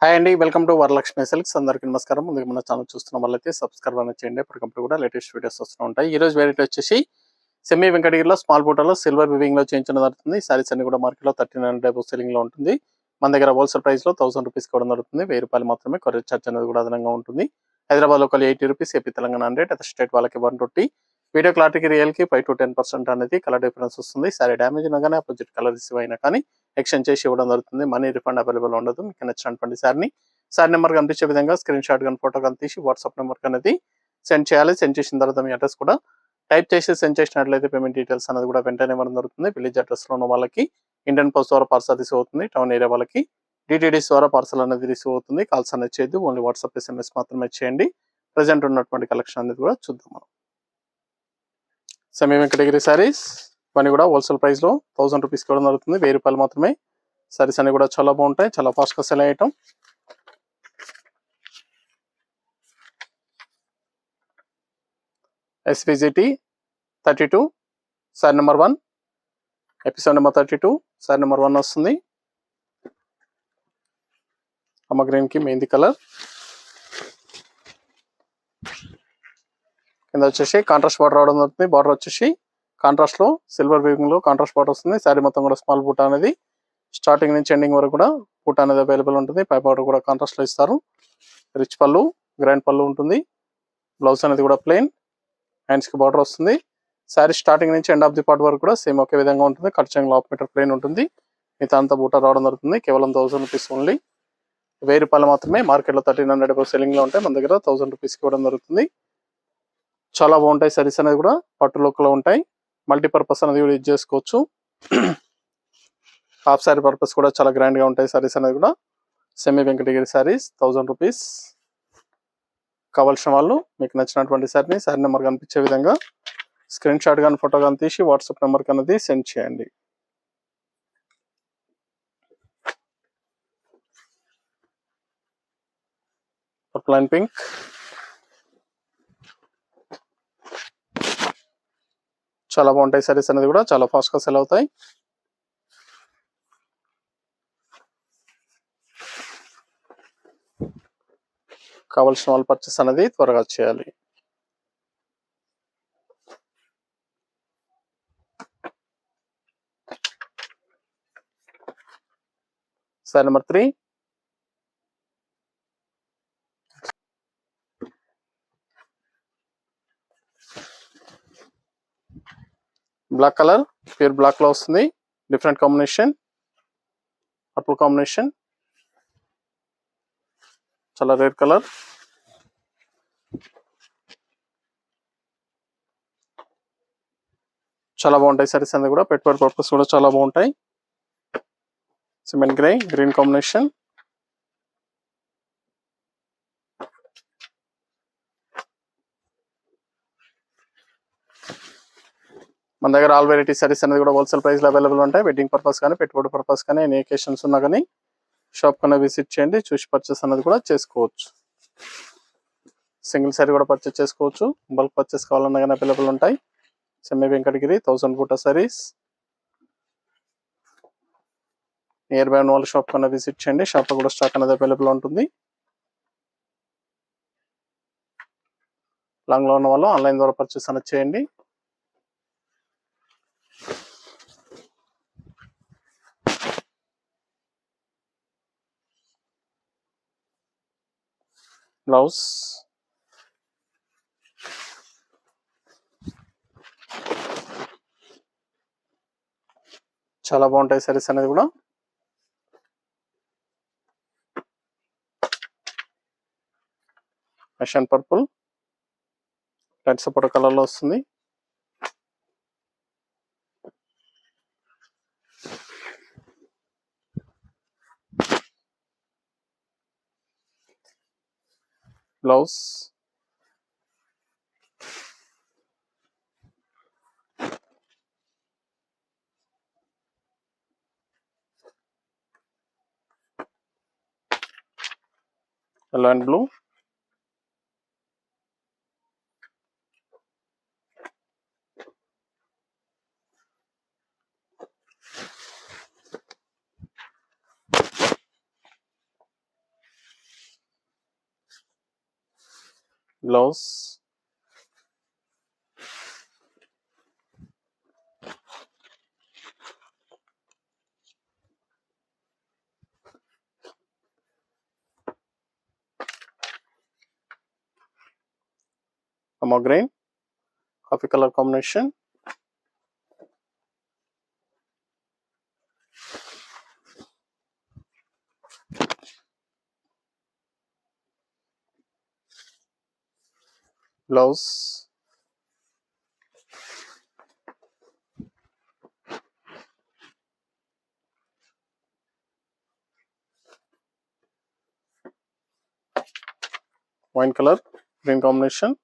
Hi అండి, welcome to Varalakshmi silks. అందరికీ నమస్కారం. ముందుగా మన ఛానల్ చూస్తున్న వాళ్ళైతే సబ్స్క్రైబ్ అనేది చేయండి. ఎప్పటికప్పుడు కూడా లేటెస్ట్ వీడియోస్ వస్తూ ఉంటాయి. ఈ రోజు వెరైటీ వచ్చేసి సెమీ వెంకటగిరిలో స్మాల్ బూటాలో సిల్వర్ వివింగ్ లో చేయించడం జరుగుతుంది. సారీస్ అన్ని కూడా మార్కెట్ లో 39 టైప్ సెల్లింగ్ లో ఉంటుంది. మన దగ్గర హోల్సేల్ ప్రైస్ లో 1000 రూపీస్ కూడా జరుగుతుంది. ₹1000 మాత్రమే. కొరియర్ చార్జ్ అనేది కూడా అదనంగా ఉంటుంది. హైదరాబాద్ లో 80 rupees, AP Telangana 100, other state వాళ్ళకి 120. వీడియో క్లారిటీకి రియల్ కి 5 to 10% అనేది కలర్ డిఫరెన్స్ వస్తుంది. సారీ డ్యామేజ్ అయినా కానీ అపోజిట్ కలర్ రిసీవ్ అయినా కానీ ఎక్స్చేంజ్ చేసి ఇవ్వడం జరుగుతుంది. మనీ రిఫండ్ అవైలబుల్ ఉండదు. మీకు నచ్చినటువంటి సారీని సారీ నెంబర్ కనిపించే విధంగా స్క్రీన్ షాట్ కానీ ఫోటో కానీ తీసి వాట్సాప్ నెంబర్ అనేది సెండ్ చేయాలి. సెండ్ చేసిన తర్వాత మీ అడ్రస్ కూడా టైప్ చేసి సెండ్ చేసినట్లయితే పేమెంట్ డీటెయిల్స్ అనేది కూడా వెంటనే ఇవ్వడం జరుగుతుంది. విలేజ్ అడ్రస్ లో ఉన్న వాళ్ళకి ఇండియన్ పోస్ట్ ద్వారా పార్సల్ రిసీవ్ అవుతుంది. టౌన్ ఏరియా వాళ్ళకి డిటిడిస్ ద్వారా పార్సల్ అనేది రిసీవ్ అవుతుంది. కాల్స్ అనేది చేయొద్దు, ఓన్లీ వాట్సాప్ SMS మాత్రమే చేయండి. ప్రజెంట్ ఉన్నటువంటి కలెక్షన్ అనేది కూడా చూద్దాం మనం. సెమీ వెంకటగిరి సారీస్ ఇవన్నీ కూడా హోల్సేల్ ప్రైస్ లో 1000 రూపీస్ ఇవ్వడం జరుగుతుంది. ₹1000 మాత్రమే. సారీస్ అన్ని కూడా చాలా బాగుంటాయి, చాలా ఫాస్ట్ గా సెల్ అయ్యటం. SVGT 32 sari number 1, episode number 32 sari number 1 వస్తుంది. అమ్మ గ్రీన్ కి మెహందీ కలర్. కింద వచ్చేసి కాంట్రాస్ట్ బార్డర్ రావడం జరుగుతుంది. బార్డర్ వచ్చేసి కాంట్రాస్ట్ లో సిల్వర్ వీవింగ్ లో కాంట్రాస్ట్ బార్డర్ వస్తుంది. సారీ మొత్తం కూడా స్మాల్ బూటా అనేది స్టార్టింగ్ నుంచి ఎండింగ్ వరకు కూడా బూటా అనేది అవైలబుల్ ఉంటుంది. పై బార్డర్ కూడా కాంట్రాస్ట్ లో ఇస్తారు. రిచ్ పళ్ళు, గ్రాండ్ పళ్ళు ఉంటుంది. బ్లౌజ్ అనేది కూడా ప్లెయిన్, హ్యాండ్స్ కి బార్డర్ వస్తుంది. శారీ స్టార్టింగ్ నుంచి ఎండ్ ఆఫ్ ది పార్ట్ వరకు కూడా సేమ్ ఒకే విధంగా ఉంటుంది. కట్ చెంగ్ హాఫ్ మీటర్ ప్లెయిన్ ఉంటుంది. మిగతా అంతా బూటా రావడం జరుగుతుంది. కేవలం 1000 రూపీస్ ఓన్లీ. ₹1000 మాత్రమే. మార్కెట్లో 1300 సెల్లింగ్ లో ఉంటాయి. మన దగ్గర 1000 రూపీస్కి ఇవ్వడం జరుగుతుంది. చాలా బాగుంటాయి సారీస్ అనేది కూడా, పట్టు లుక్ లో ఉంటాయి. మల్టీపర్పస్ అనేది కూడా యూజ్ చేసుకోవచ్చు. హాఫ్ సారీ పర్పస్ కూడా చాలా గ్రాండ్ గా ఉంటాయి సారీస్ అనేది కూడా. Semi Venkatagiri saris 1000 rupees. కావాల్సిన వాళ్ళు మీకు నచ్చినటువంటి సారీని సారీ నెంబర్ కనిపించే విధంగా స్క్రీన్ షాట్ కానీ ఫోటో కానీ తీసి వాట్సాప్ నెంబర్ అనేది సెండ్ చేయండి. పర్పుల్ అండ్ పింక్, చాలా బాగుంటాయి సారీస్ అనేది కూడా, చాలా ఫాస్ట్ గా సెల్ అవుతాయి. కావాల్సిన వాళ్ళు పర్చేస్ అనేది త్వరగా చేయాలి. Sari number 3, black colour, pure black లో వస్తుంది. డిఫరెంట్ కాంబినేషన్, పర్పుల్ కాంబినేషన్, చాలా రేర్ కలర్. చాలా బాగుంటాయి సారీస్ అనేది కూడా, పెట్టుబడి పర్పస్ కూడా చాలా బాగుంటాయి. Cement grey, green combination. మన దగ్గర ఆల్ వెరైటీ సారీస్ అనేది కూడా హోల్సేల్ ప్రైస్ లో అవైలబుల్ ఉంటాయి. వెడ్డింగ్ పర్పస్ కానీ, పెట్టుబడి పర్పస్ కానీ, ఎనీ ఒకేషన్స్ ఉన్నా కానీ షాప్ కన్నా విజిట్ చేయండి. చూసి పర్చేస్ అనేది కూడా చేసుకోవచ్చు. సింగిల్ సారీ కూడా పర్చేస్ చేసుకోవచ్చు. బల్క్ పర్చేస్ కావాలన్నా కానీ అవైలబుల్ ఉంటాయి. సెమీ వెంకటగిరి 1000 బూటా సారీస్. నియర్ బై ఉన్న వాళ్ళు షాప్ కన్నా విజిట్ చేయండి. షాప్ లో కూడా స్టాక్ అనేది అవైలబుల్ ఉంటుంది. లాంగ్ లో ఉన్న వాళ్ళు ఆన్లైన్ ద్వారా పర్చేస్ అనేది చేయండి. బ్లౌజ్, చాలా బాగుంటాయి సారీస్ అనేది కూడా. మెషిన్ పర్పుల్, రెడ్ సపోటా కలర్ లో వస్తుంది. Blouse, yellow and blue, blouse, green coffee colour combination, blouse, wine colour green combination,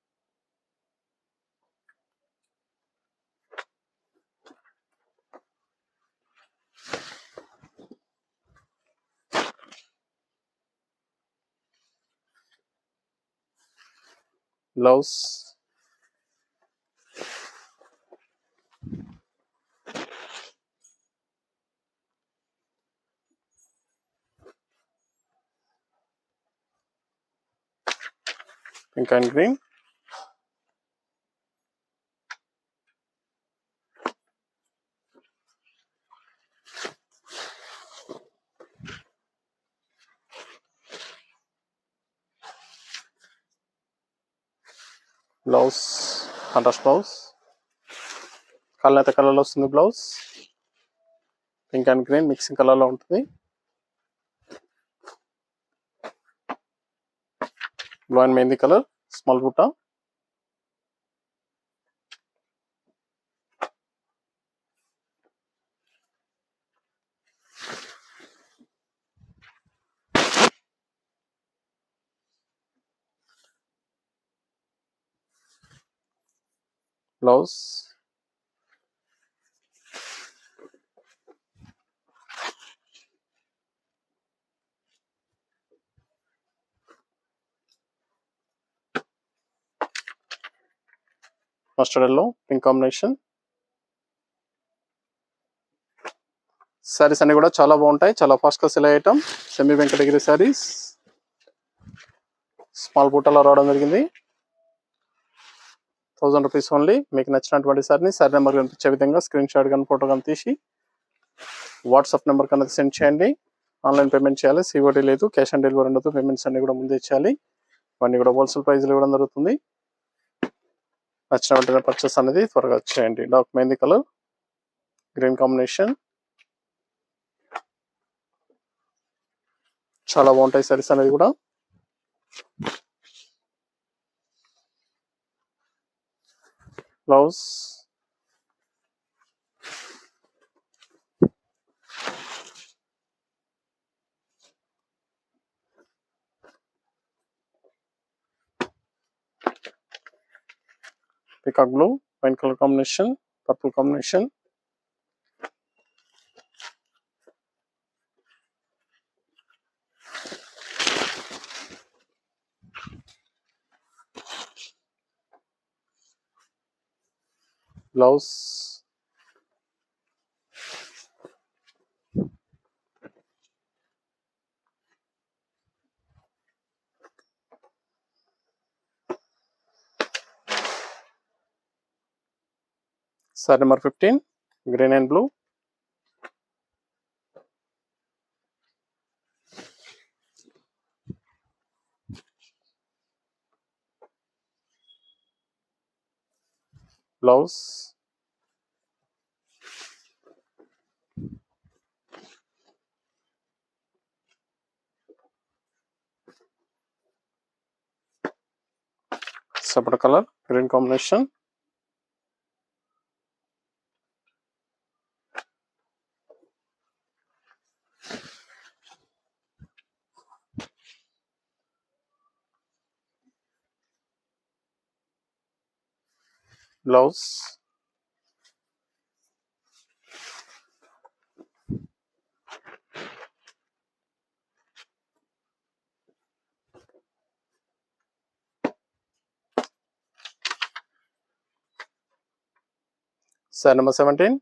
blouse, pink and green, blouse contrast blouse, కళ్ళైతే కలర్లో వస్తుంది blouse, pink and green mixing కలర్లో ఉంటుంది, blue and mehndi colour small బుట్ట, blouse, mustard yellow pink combination. Saris అన్ని కూడా చాలా బాగుంటాయి, చాలా ఫాస్ట్గా సెల్ అయ్యేటం. సెమీ వెంకటగిరి శారీస్ స్మాల్ బూటాలో రావడం జరిగింది. 1000 రూపీస్ ఓన్లీ. మీకు నచ్చినటువంటి సారీని సారీ నెంబర్ కనిపించే విధంగా స్క్రీన్ షాట్ కానీ ఫోటో కానీ తీసి వాట్సాప్ నెంబర్ కన్నా సెండ్ చేయండి. ఆన్లైన్ పేమెంట్ చేయాలి, సిఓడి లేదు, క్యాష్ ఆన్ డెలివరీ ఉండదు. పేమెంట్స్ అన్ని కూడా ముందే ఇచ్చేయాలి. ఇవన్నీ కూడా హోల్సేల్ ప్రైస్లో ఇవ్వడం జరుగుతుంది. నచ్చిన వెంటనే పర్చేస్ అనేది త్వరగా చేయండి. Dark mehndi colour green combination, చాలా బాగుంటాయి సారీస్ అనేది కూడా. Blouse, peacock blue wine colour combination, purple combination, blouse, sari number 15 green and blue, blouse, separate colour green combination, blouse, sari number 17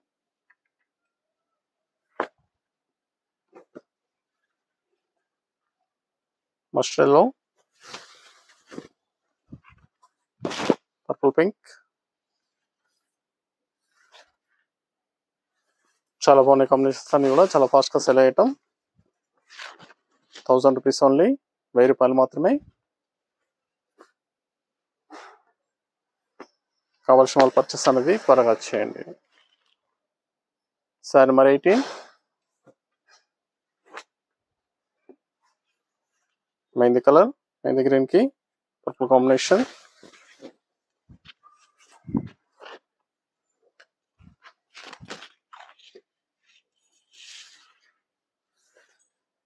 mustard yellow, purple pink. చాలా బాగున్నాయి కాంబినేషన్స్ అన్ని కూడా. చాలా ఫాస్ట్గా సెల్ అయ్యటం. 1000 రూపీస్ ఓన్లీ, 1000 రూపాయలు మాత్రమే. కావాల్సిన వాళ్ళు పర్చేస్ అనేది త్వరగా చేయండి. Sari number 18 mehndi colour, mehndi green కి purple combination.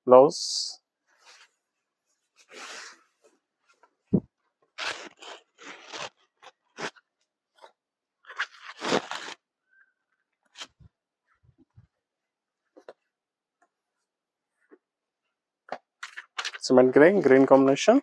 Blouse cement grey, green combination.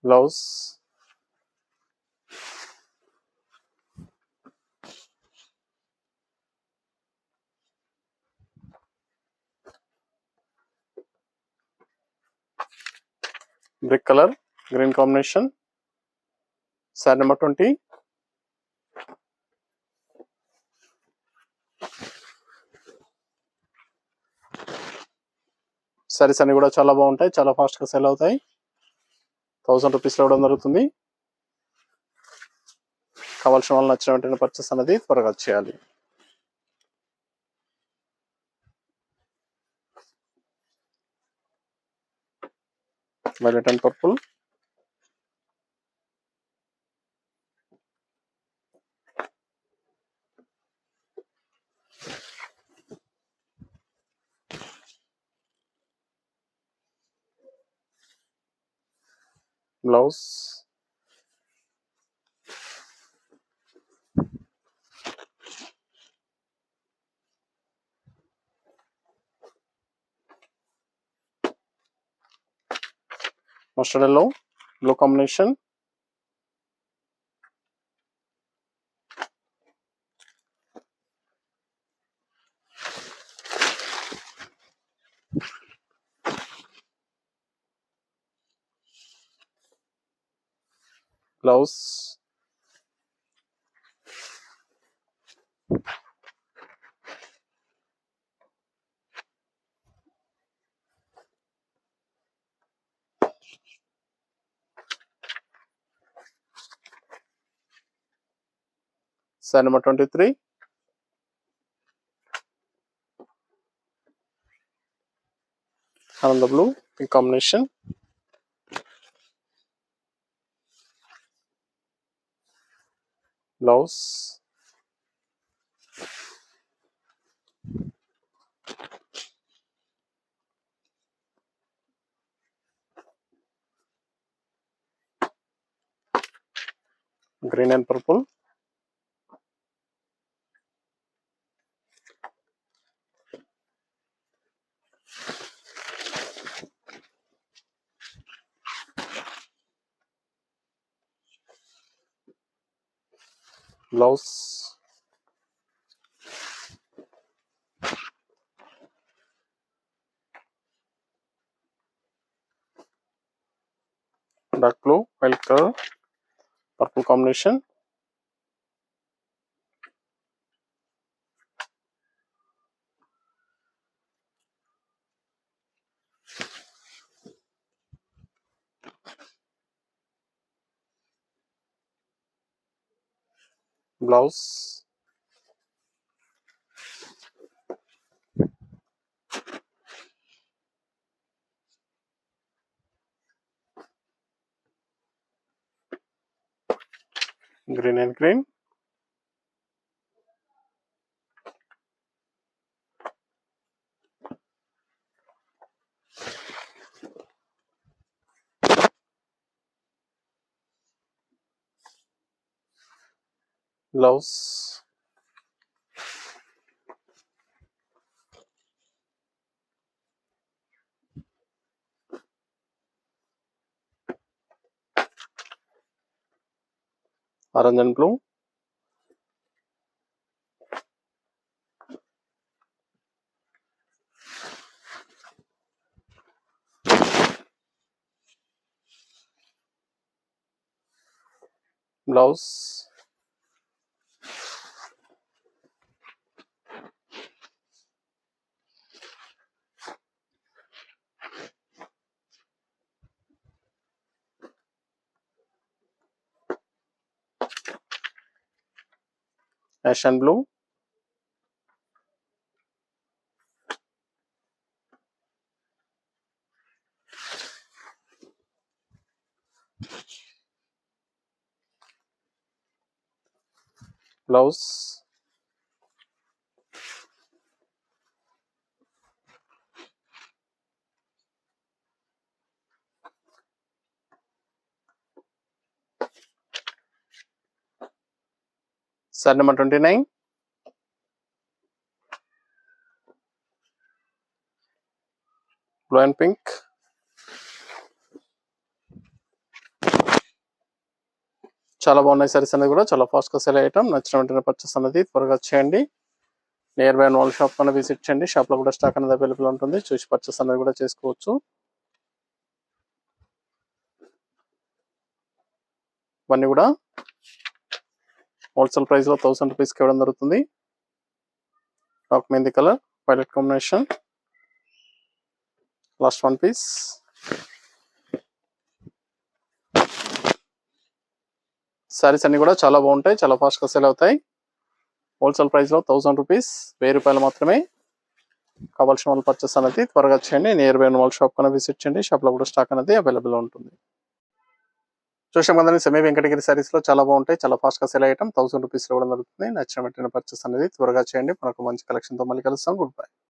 Blouse brick colour, green combination. Sari number 20 saris అన్ని కూడా చాలా బాగుంటాయి, చాలా ఫాస్ట్గా సెల్ అవుతాయి. 1000 రూపీస్లో ఇవ్వడం జరుగుతుంది. కావాల్సిన వాళ్ళు నచ్చిన వెంటనే పర్చేస్ అనేది త్వరగా చేయాలి. Violet and purple. Blouse mustard yellow, blue combination. Blouse sari number 23 ఆనంద blue pink combination. Blouse green and purple. Blouse dark blue, white colour, purple combination. Blouse green and green. Blouse orange and blue, blouse, ash and blue, blouse, sari number 29, blue and pink, చాలా బాగున్నాయి సారీస్ అనేది కూడా చాలా ఫాస్ట్గా cell అయ్యటం. నచ్చిన వెంటనే purchase అనేది త్వరగా చేయండి. నియర్ బై వాళ్ళ షాప్ అనేది విజిట్ చేయండి. షాప్లో కూడా స్టాక్ అనేది అవైలబుల్ ఉంటుంది, చూసి పర్చేస్ అనేది కూడా చేసుకోవచ్చు. ఇవన్నీ కూడా హోల్సేల్ ప్రైస్లో 1000 రూపీస్కి ఇవ్వడం జరుగుతుంది. Top mehndi colour, violet combination, last one piece. Saris అన్ని కూడా చాలా బాగుంటాయి, చాలా ఫాస్ట్గా సేల్ అవుతాయి. హోల్సేల్ ప్రైస్లో 1000 రూపీస్, 1000 రూపాయలు మాత్రమే. కావాల్సిన వాళ్ళు పర్చేస్ అనేది త్వరగా చేయండి. నియర్ బై వాళ్ళ షాప్ కన్నా విజిట్ చేయండి. షాప్లో కూడా స్టాక్ అనేది అవైలబుల్ ఉంటుంది. చూసాం కదండి, సెమీ వెంకటగిరి సారీస్లో చాలా బాగుంటాయి, చాలా ఫాస్ట్గా సేల్ అయ్యటం. 1000 రూపీస్ ఇవ్వడం జరుగుతుంది. నచ్చిన వెంటనే పర్చేస్ అనేది త్వరగా చేయండి. మనకు మంచి కలెక్షన్తో మళ్ళీ కలుస్తాం. Good bye.